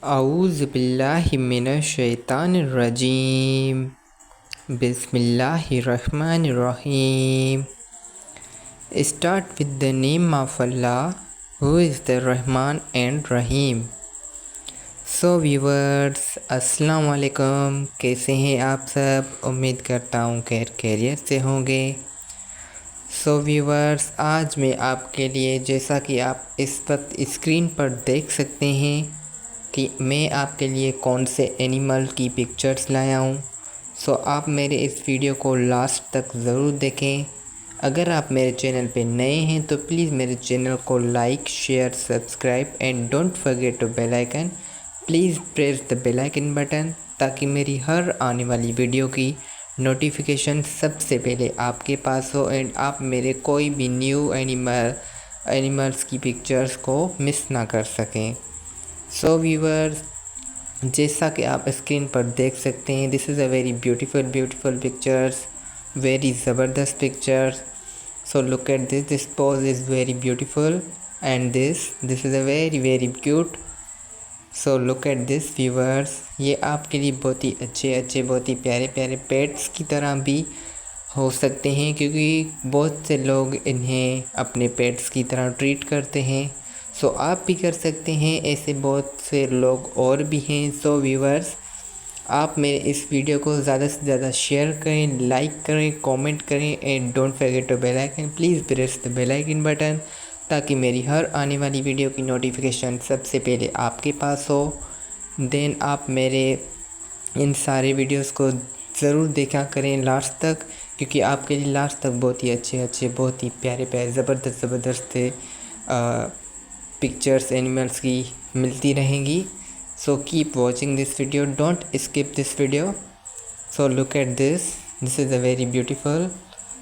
औज़ु बिल्लाहि मिनश शैतानिर रजीम। बिस्मिल्लाहिर्रहमानिर रहीम। Start with the name of Allah, who is the Rahman and Rahim. So viewers, अस्सलाम वालेकुम। कैसे हैं आप सब? उम्मीद करता हूँ खैरियत से होंगे। सो व्यूवर्स, आज मैं आपके लिए, जैसा कि आप इस वक्त स्क्रीन पर देख सकते हैं, कि मैं आपके लिए कौन से एनिमल की पिक्चर्स लाया हूँ। सो आप मेरे इस वीडियो को लास्ट तक ज़रूर देखें। अगर आप मेरे चैनल पे नए हैं तो प्लीज़ मेरे चैनल को like, share, subscribe and don't forget to bell icon. Please press the bell icon button, ताकि मेरी हर आने वाली वीडियो की नोटिफिकेशन सबसे पहले आपके पास हो एंड आप मेरे कोई भी न्यू एनिमल्स की पिक्चर्स को मिस ना कर सकें। सो व्यूवर्स, जैसा कि आप स्क्रीन पर देख सकते हैं, this is a very beautiful pictures, very ज़बरदस्त pictures. So look at this pose is very beautiful and this is a very cute. So look at this viewers, ये आपके लिए बहुत ही अच्छे बहुत ही प्यारे पेट्स की तरह भी हो सकते हैं, क्योंकि बहुत से लोग इन्हें अपने पेट्स की तरह ट्रीट करते हैं। सो आप भी कर सकते हैं, ऐसे बहुत से लोग और भी हैं। सो व्यूवर्स, आप मेरे इस वीडियो को ज़्यादा से ज़्यादा शेयर करें, लाइक करें, कमेंट करें and don't forget to bell icon. Please press the bell icon button, ताकि मेरी हर आने वाली वीडियो की नोटिफिकेशन सबसे पहले आपके पास हो। देन आप मेरे इन सारे वीडियोस को ज़रूर देखा करें लास्ट तक, क्योंकि आपके लिए लास्ट तक बहुत ही अच्छे बहुत ही प्यारे ज़बरदस्त पिक्चर्स एनिमल्स की मिलती रहेंगी। So keep watching this video, don't skip this video. So look at this is a very beautiful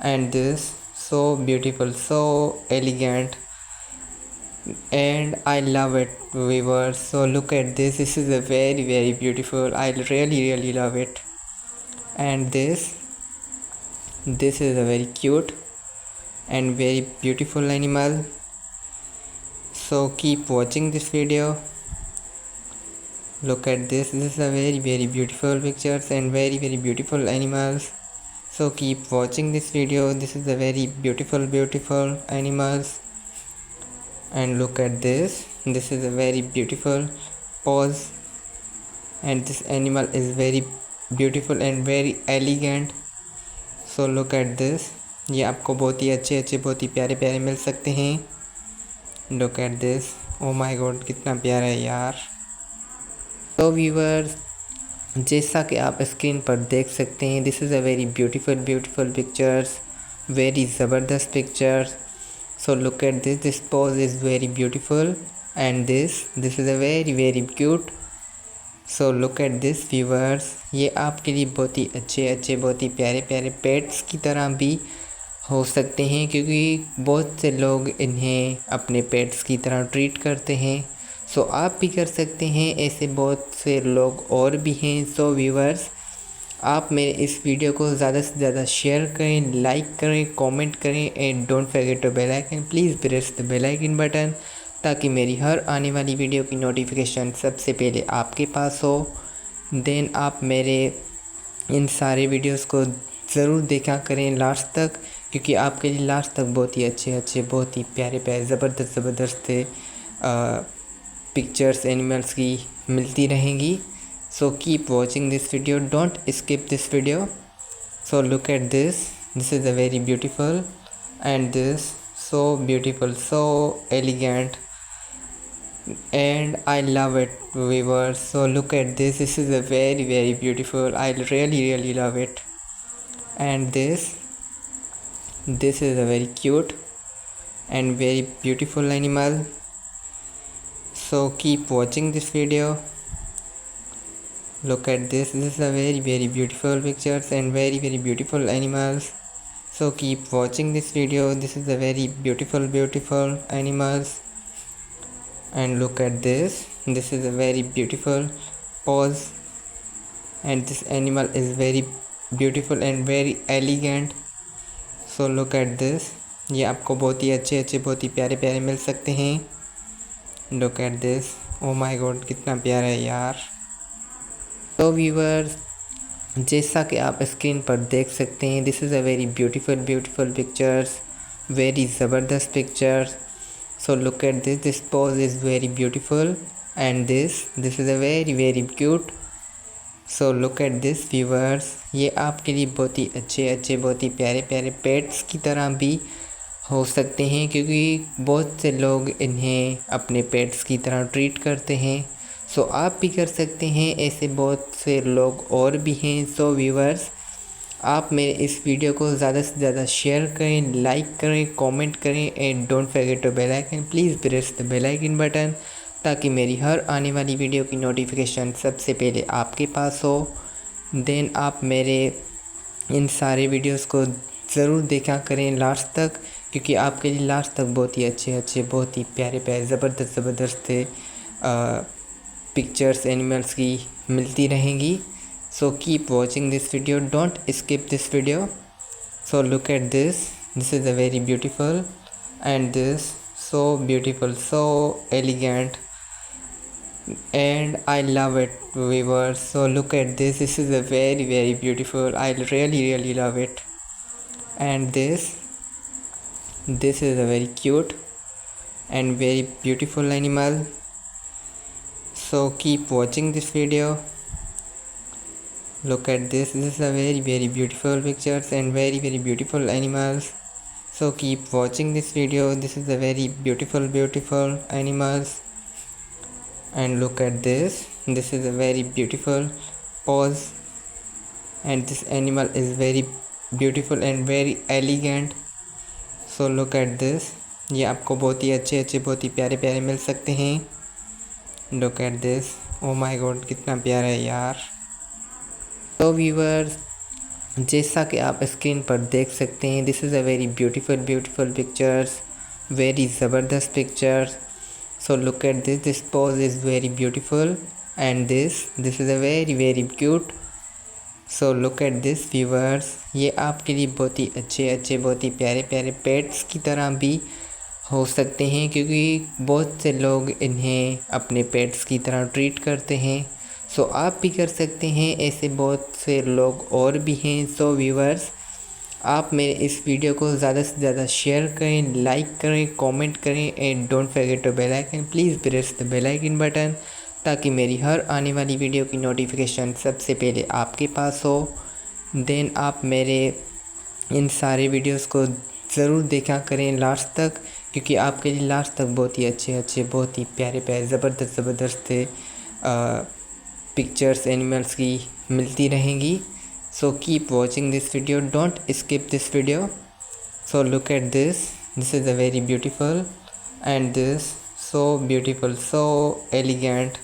and this so beautiful, so elegant, and I love it viewers. So look at this is a very beautiful. I really love it. And this is a very cute and very beautiful animal. So keep watching this video. Look at this is a very beautiful pictures and very beautiful animals. So keep watching this video. This is a very beautiful animals. And look at this is a very beautiful pose, and this animal is very beautiful and very elegant. So look at this, ये आपको बहुत ही अच्छे बहुत ही प्यारे मिल सकते हैं। Look at this, oh my god, कितना प्यारा है यार। तो व्यूवर्स, जैसा कि आप स्क्रीन पर देख सकते हैं, this is a very beautiful pictures, very ज़बरदस्त pictures. So look at this pose is very beautiful and this is a very cute. So look at this viewers, ये आपके लिए बहुत ही अच्छे बहुत ही प्यारे पेट्स की तरह भी हो सकते हैं, क्योंकि बहुत से लोग इन्हें अपने पेट्स की तरह ट्रीट करते हैं। सो आप भी कर सकते हैं, ऐसे बहुत से लोग और भी हैं। सो व्यूवर्स, आप मेरे इस वीडियो को ज़्यादा से ज़्यादा शेयर करें, लाइक करें, कमेंट करें and don't forget to bell icon. Please press the bell icon button, ताकि मेरी हर आने वाली वीडियो की नोटिफिकेशन सबसे पहले आपके पास हो। देन आप मेरे इन सारे वीडियोस को ज़रूर देखा करें लास्ट तक, क्योंकि आपके लिए लास्ट तक बहुत ही अच्छे बहुत ही प्यारे ज़बरदस्त पिक्चर्स एनिमल्स की मिलती रहेंगी। So keep watching this video, don't skip this video. So look at this is a very beautiful and this so beautiful, so elegant, and I love it viewers. So look at this is a very beautiful. I really love it. And this is a very cute and very beautiful animal. So keep watching this video. Look at this is a very beautiful pictures and very beautiful animals. So keep watching this video. This is a very beautiful animals. And look at this is a very beautiful pose, and this animal is very beautiful and very elegant. So look at this, ये आपको बहुत ही अच्छे बहुत ही प्यारे मिल सकते हैं। Look at this, oh my God कितना प्यारा है यार। तो व्यूअर्स, जैसा कि आप स्क्रीन पर देख सकते हैं, this is a very beautiful pictures, very ज़बरदस्त pictures. So look at this pose is very beautiful and this is a very cute. So look at this viewers, ये आपके लिए बहुत ही अच्छे बहुत ही प्यारे पेट्स की तरह भी हो सकते हैं, क्योंकि बहुत से लोग इन्हें अपने पेट्स की तरह ट्रीट करते हैं। सो आप भी कर सकते हैं, ऐसे बहुत से लोग और भी हैं। सो व्यूअर्स, आप मेरे इस वीडियो को ज़्यादा से ज़्यादा शेयर करें, लाइक करें, कमेंट करें and don't forget to bell icon, please press the bell icon button, ताकि मेरी हर आने वाली वीडियो की नोटिफिकेशन सबसे पहले आपके पास हो। देन आप मेरे इन सारे वीडियोस को ज़रूर देखा करें लास्ट तक, क्योंकि आपके लिए लास्ट तक बहुत ही अच्छे बहुत ही प्यारे ज़बरदस्त पिक्चर्स एनिमल्स की मिलती रहेंगी। So keep watching this video, don't skip this video. So look at this is a very beautiful and this so beautiful, so elegant, and I love it viewers. So look at this is a very beautiful, I really love it. And this is a very cute and very beautiful animal. So keep watching this video. Look at this is a very beautiful pictures and very beautiful animals. So keep watching this video, this is a very beautiful animals. And look at this is a very beautiful pose, and this animal is very beautiful and very elegant. So look at this, ये आपको बहुत ही अच्छे बहुत ही प्यारे मिल सकते हैं। Look at this, oh my god कितना प्यारा है यार। तो व्यूअर्स, जैसा कि आप स्क्रीन पर देख सकते हैं, this is a very beautiful pictures, very ज़बरदस्त pictures. So look at this pose is very beautiful and this is a very cute. So look at this viewers, ये आपके लिए बहुत ही अच्छे बहुत ही प्यारे पेट्स की तरह भी हो सकते हैं, क्योंकि बहुत से लोग इन्हें अपने पेट्स की तरह ट्रीट करते हैं। सो आप भी कर सकते हैं, ऐसे बहुत से लोग और भी हैं। सो व्यूअर्स, आप मेरे इस वीडियो को ज़्यादा से ज़्यादा शेयर करें, लाइक करें, कमेंट करें and don't forget to bell icon, please press the bell icon button, ताकि मेरी हर आने वाली वीडियो की नोटिफिकेशन सबसे पहले आपके पास हो। देन आप मेरे इन सारे वीडियोस को ज़रूर देखा करें लास्ट तक, क्योंकि आपके लिए लास्ट तक बहुत ही अच्छे बहुत ही प्यारे ज़बरदस्त पिक्चर्स एनिमल्स की मिलती रहेंगी। So keep watching this video, don't skip this video. So look at this is a very beautiful and this so beautiful, so elegant,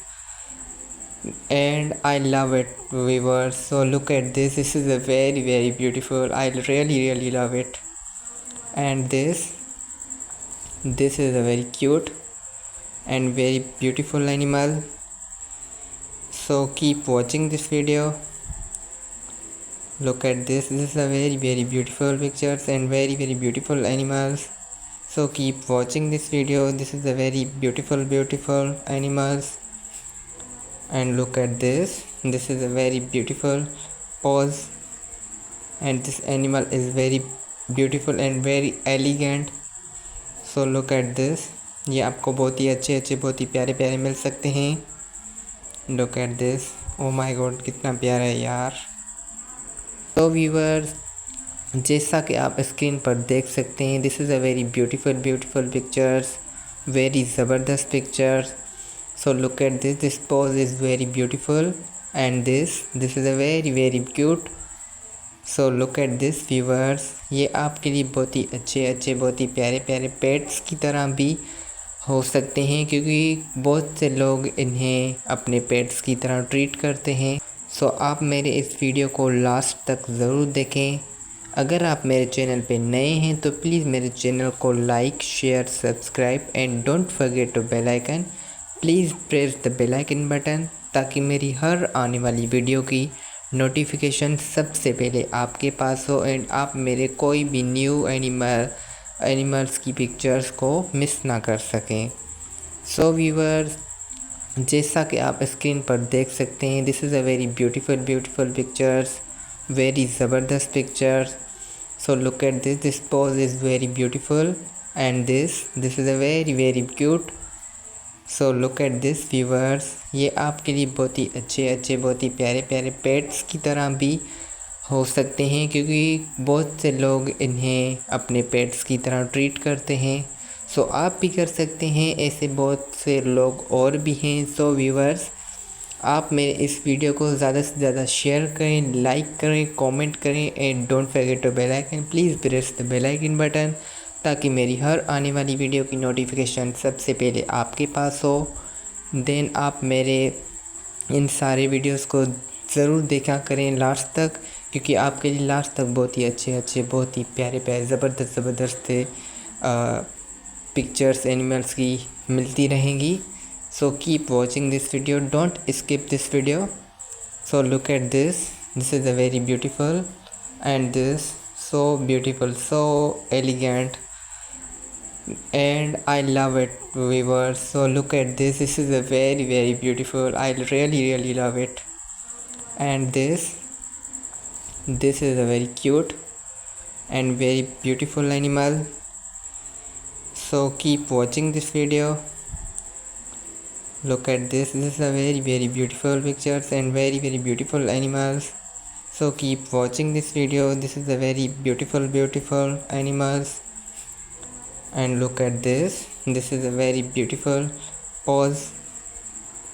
and I love it viewers. So look at this is a very beautiful, I really love it. And this is a very cute and very beautiful animal. So keep watching this video. Look at this is a very beautiful pictures and very beautiful animals. So keep watching this video, this is a very beautiful animals. And look at this is a very beautiful pose, and this animal is very beautiful and very elegant. So look at this, ये आपको बहुत ही अच्छे बहुत ही प्यारे मिल सकते हैं। Look at this, oh my god कितना प्यारा है यार। तो व्यूअर्स, जैसा कि आप स्क्रीन पर देख सकते हैं, this is a very beautiful pictures, very ज़बरदस्त pictures. So look at this pose is very beautiful and this is a very cute. So look at this viewers, ये आपके लिए बहुत ही अच्छे बहुत ही प्यारे पेट्स की तरह भी हो सकते हैं, क्योंकि बहुत से लोग इन्हें अपने पेट्स की तरह ट्रीट करते हैं। सो आप मेरे इस वीडियो को लास्ट तक ज़रूर देखें। अगर आप मेरे चैनल पे नए हैं तो प्लीज़ मेरे चैनल को like, share, subscribe and don't forget to bell icon, please press the bell icon button, ताकि मेरी हर आने वाली वीडियो की नोटिफिकेशन सबसे पहले आपके पास हो एंड आप मेरे कोई भी न्यू एनिमल्स की पिक्चर्स को मिस ना कर सकें। सो व्यूअर्स, जैसा कि आप स्क्रीन पर देख सकते हैं, this is a very beautiful pictures, very ज़बरदस्त pictures. So look at this. This pose is very beautiful, and this is a very cute. So look at this viewers. ये आपके लिए बहुत ही अच्छे बहुत ही प्यारे पेट्स की तरह भी हो सकते हैं, क्योंकि बहुत से लोग इन्हें अपने पेट्स की तरह ट्रीट करते हैं. सो आप भी कर सकते हैं, ऐसे बहुत से लोग और भी हैं. सो व्यूवर्स, आप मेरे इस वीडियो को ज़्यादा से ज़्यादा शेयर करें, लाइक करें, कमेंट करें, and don't forget to bell icon. Please press the bell icon button, ताकि मेरी हर आने वाली वीडियो की नोटिफिकेशन सबसे पहले आपके पास हो. देन आप मेरे इन सारे वीडियोस को ज़रूर देखा करें लास्ट तक, क्योंकि आपके लिए लास्ट तक बहुत ही अच्छे बहुत ही प्यारे ज़बरदस्त पिक्चर्स एनिमल्स की मिलती रहेंगी. So keep watching this video, don't skip this video. So look at this is a very beautiful, and this so beautiful, so elegant, and I love it viewers. So look at this is a very beautiful, I really love it. And this is a very cute and very beautiful animal. So keep watching this video. Look at this is a very beautiful pictures and very beautiful animals. So keep watching this video. This is a very beautiful animals. And look at this is a very beautiful pose,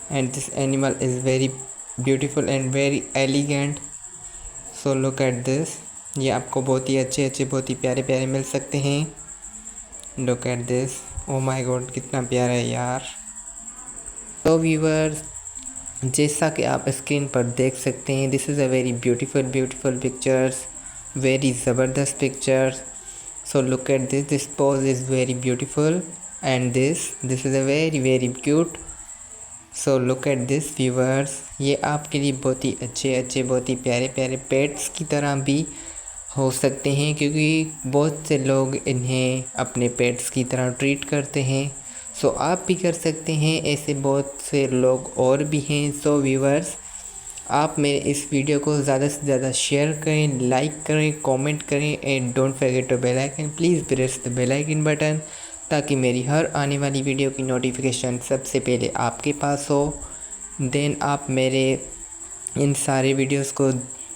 and this animal is very beautiful and very elegant. So look at this. ये आपको बहुत ही अच्छे बहुत ही प्यारे मिल सकते हैं. Look at this. Oh my god, कितना प्यारा है यार. तो व्यूअर्स, जैसा कि आप स्क्रीन पर देख सकते हैं, this is a very beautiful pictures, very ज़बरदस्त pictures. So look at this pose is very beautiful, and this is a very cute. So look at this viewers. ये आपके लिए बहुत ही अच्छे बहुत ही प्यारे पेट्स की तरह भी हो सकते हैं, क्योंकि बहुत से लोग इन्हें अपने पेट्स की तरह ट्रीट करते हैं. सो आप भी कर सकते हैं, ऐसे बहुत से लोग और भी हैं. सो व्यूवर्स, आप मेरे इस वीडियो को ज़्यादा से ज़्यादा शेयर करें, लाइक करें, कमेंट करें, and don't forget to bell icon. Please press the bell icon button, ताकि मेरी हर आने वाली वीडियो की नोटिफिकेशन सबसे पहले आपके पास हो. देन आप मेरे इन सारे वीडियोस को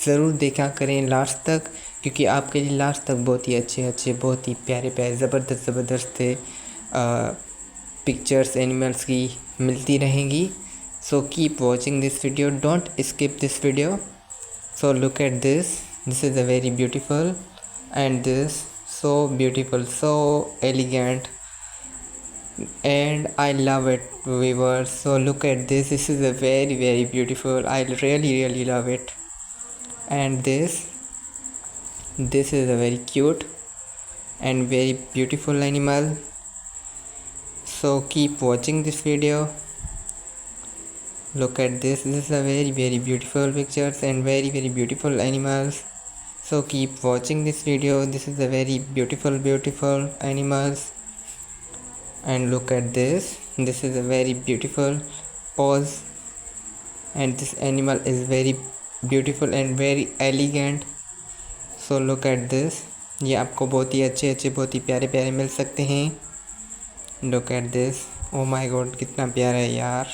ज़रूर देखा करें लास्ट तक, क्योंकि आपके लिए लास्ट तक बहुत ही अच्छे बहुत ही प्यारे ज़बरदस्त पिक्चर्स एनिमल्स की मिलती रहेंगी. So keep watching this video, don't skip this video. So look at this is a very beautiful, and this so beautiful, so elegant, and I love it viewers. So look at this is a very beautiful, I really love it. And this is a very cute and very beautiful animal. So keep watching this video. Look at this is a very beautiful pictures and very beautiful animals. So keep watching this video. This is a very beautiful animals. And look at this is a very beautiful pose, and this animal is very beautiful and very elegant. So look at this. ये आपको बहुत ही अच्छे बहुत ही प्यारे मिल सकते हैं. Look at this. Oh my god, कितना प्यारा है यार.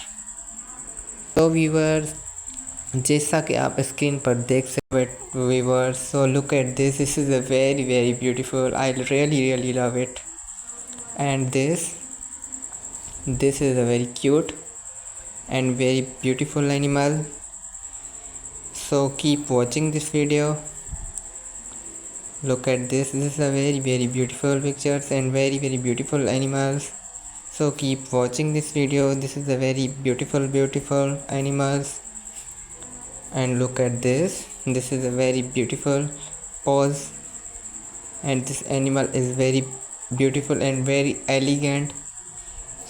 तो व्यूवर्स, जैसा कि आप स्क्रीन पर देख सकते हैं viewers. So look at this is a very beautiful, I really love it. And this is a very cute and very beautiful animal. So keep watching this video. Look at this is a very beautiful pictures and very beautiful animals. So keep watching this video. This is a very beautiful animals. And look at this is a very beautiful pose, and this animal is very beautiful and very elegant.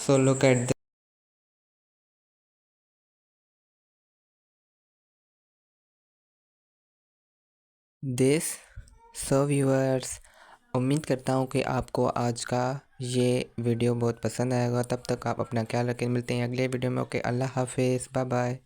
So look at this. So viewers, उम्मीद करता हूँ कि आपको आज का ये video बहुत पसंद आएगा। तब तक आप अपना ख्याल रखें, मिलते हैं अगले वीडियो में। ओके, अल्लाह हाफिज़, बाय बाय।